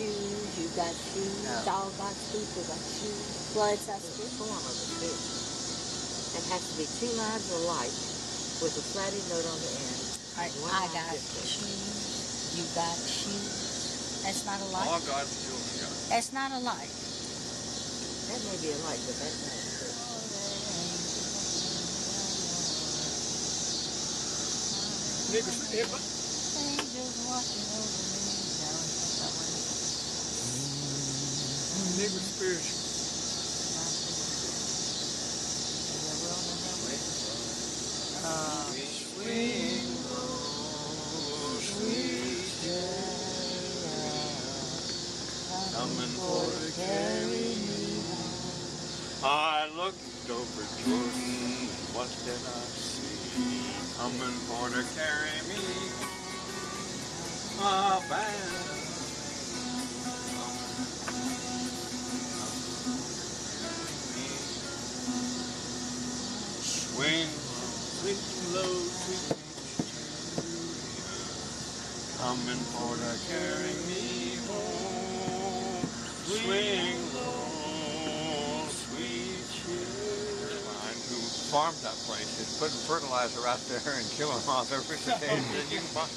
shoes, you got shoes, all God's people got shoes. Well, it's us too. Form of it too. It has to be 2 lines alike with a flatted note on the end. I got shoes, you got shoes. That's not alike. All God's children got. That's not alike. That may be alike, but that's not true. Angels watching over me. Nigger spiritual. Swing low, sweet coming for to carry me. I looked over Jordan, what did I see? Coming for to carry me. A band. Swing low, sweet coming for to carry me home. Swing low, sweet children. Who farmed that place is putting fertilizer out there and killing off every cicada that you can find.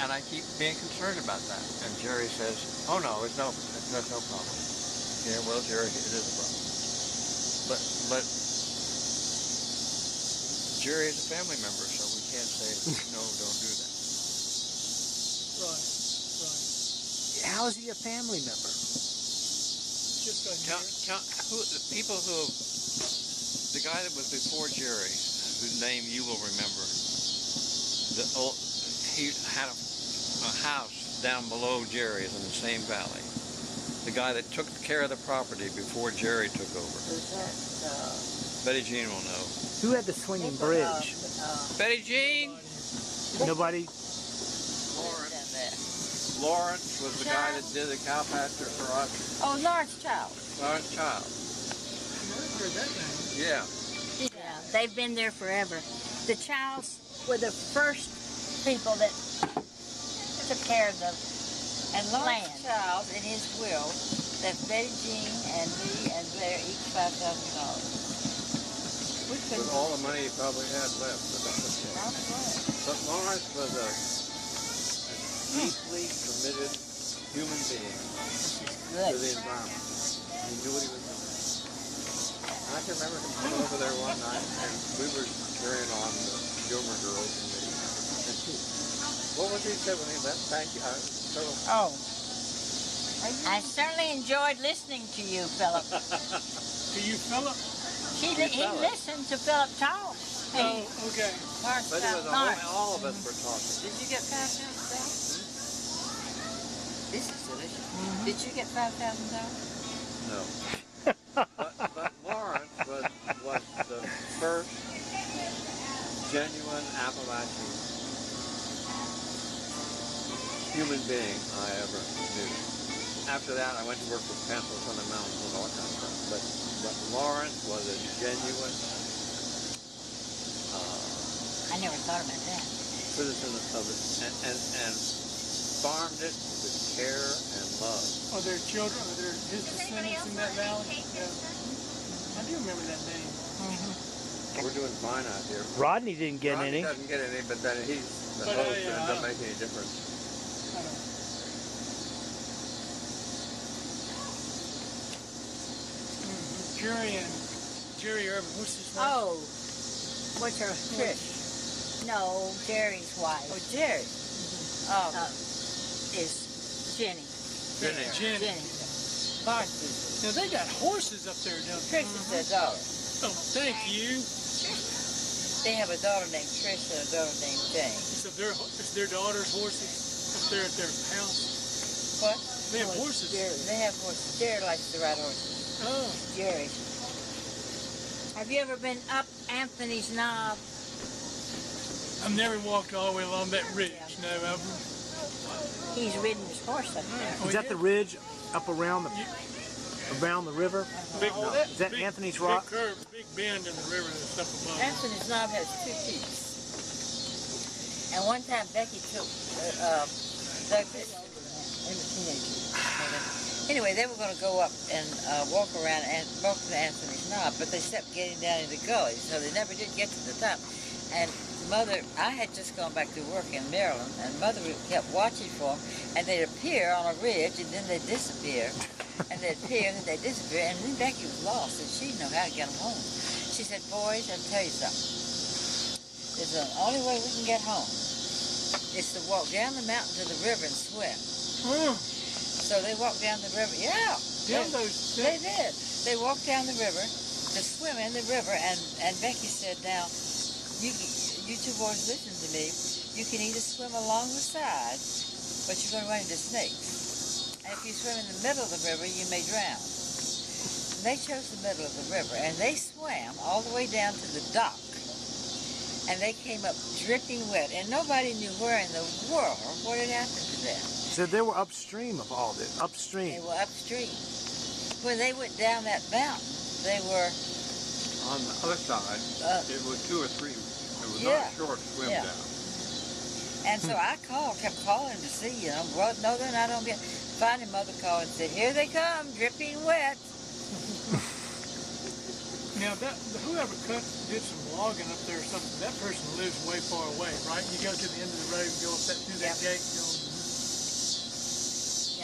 And I keep being concerned about that. And Jerry says, "Oh no, there's no problem." Yeah, well, Jerry, it is a problem. But Jerry is a family member, so we can't say, no, don't do that. Right. How is he a family member? Just The people who, the guy that was before Jerry, whose name you will remember, he had a house down below Jerry's in the same valley. The guy that took care of the property before Jerry took over. Who's that? Betty Jean will know. Who had the swinging bridge? Betty Jean? Nobody? Lawrence was the guy that did the cow pasture for us. Oh, Lawrence Child. Lawrence Child. I've heard that name. Yeah. Yeah, they've been there forever. The Childs were the first people that took care of the And Lawrence land. Child, in his will, left Betty Jean and me and Blair each $5,000. We With couldn't. all the money he probably had left. But Lawrence was a deeply committed human being to the environment. He knew what he was doing. I can remember him coming over there one night, and we were carrying on the Gilmer girls and me. And what was he said when he left? Thank you. Oh. I certainly enjoyed listening to you, Philip. Do you, Philip? He listened to Philip talk. Oh, okay. Lawrence But it was Child. all of us were talking. Did you get $5,000? This is delicious. Did you get $5,000? No. but Lawrence was the first genuine Appalachian human being I ever knew. After that, I went to work with pencils on the mountains and all kinds of stuff. But Lawrence was a genuine I never thought about that. citizen of it and farmed it with care and love. Are there children? Are there his descendants in that valley? Yeah. I do remember that name. We're doing fine out here. Rodney didn't get Rodney any. doesn't get any, but then he's the But, host, yeah, and it doesn't make any difference. I don't know. Jerry Irvin. What's his name? Oh, what's her? Trish. No, Jerry's wife. Oh, Jerry. Is Jenny. Jenny. Parsons. Now they got horses up there, don't they? Trish is their daughter. Oh, thank you. They have a daughter named Trish and a daughter named Jane. So it's their daughter's horses up there at their house. What? They have horses. They have horses. Jerry likes to ride horses. Oh. Jerry. Have you ever been up Anthony's Knob? I've never walked all the way along that ridge. No, He's ridden his horse up there. Is that the ridge up around the river? Big, No. Is that Anthony's Rock? Big curve, big bend in the river that's up above. Anthony's Knob has 2 peaks. And one time Becky took Douglas in the teenager. Anyway, they were going to go up and walk around and walk to Anthony's Knob, but they kept getting down in the gully, so they never did get to the top. And Mother, I had just gone back to work in Maryland, and Mother kept watching for them, and they'd appear on a ridge, and then they'd disappear. And they'd appear, and then they'd disappear, and then Becky was lost, and she didn't know how to get them home. She said, boys, I'll tell you something. There's the only way we can get home is to walk down the mountain to the river and swim. So they walked down the river. Yeah. They did. They walked down the river to swim in the river, and Becky said, now, you two boys, listen to me. You can either swim along the side, but you're going to run into snakes. And if you swim in the middle of the river, you may drown. And they chose the middle of the river, and they swam all the way down to the dock. And they came up dripping wet, and nobody knew where in the world what had happened to them. So they were upstream of all this. Upstream. They were upstream. When they went down that mountain, they were On the other side, it was 2 or 3. It was not a short swim down. And so I kept calling to see, well, no, they're not on yet. Finally, Mother called and said, here they come, dripping wet. Now, whoever did some logging up there or something, that person lives way far away, right? You go to the end of the road and go up through that gate.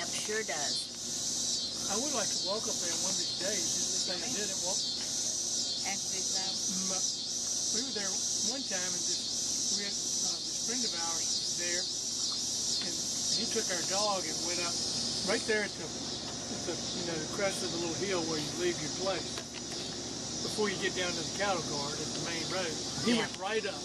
Yep, sure does. I would like to walk up there one of these days. This thing I didn't walk. Anthony's now. We were there one time, and we had this friend of ours there, and he took our dog and went up right there at the the crest of the little hill where you leave your place before you get down to the cattle guard at the main road. He went right up.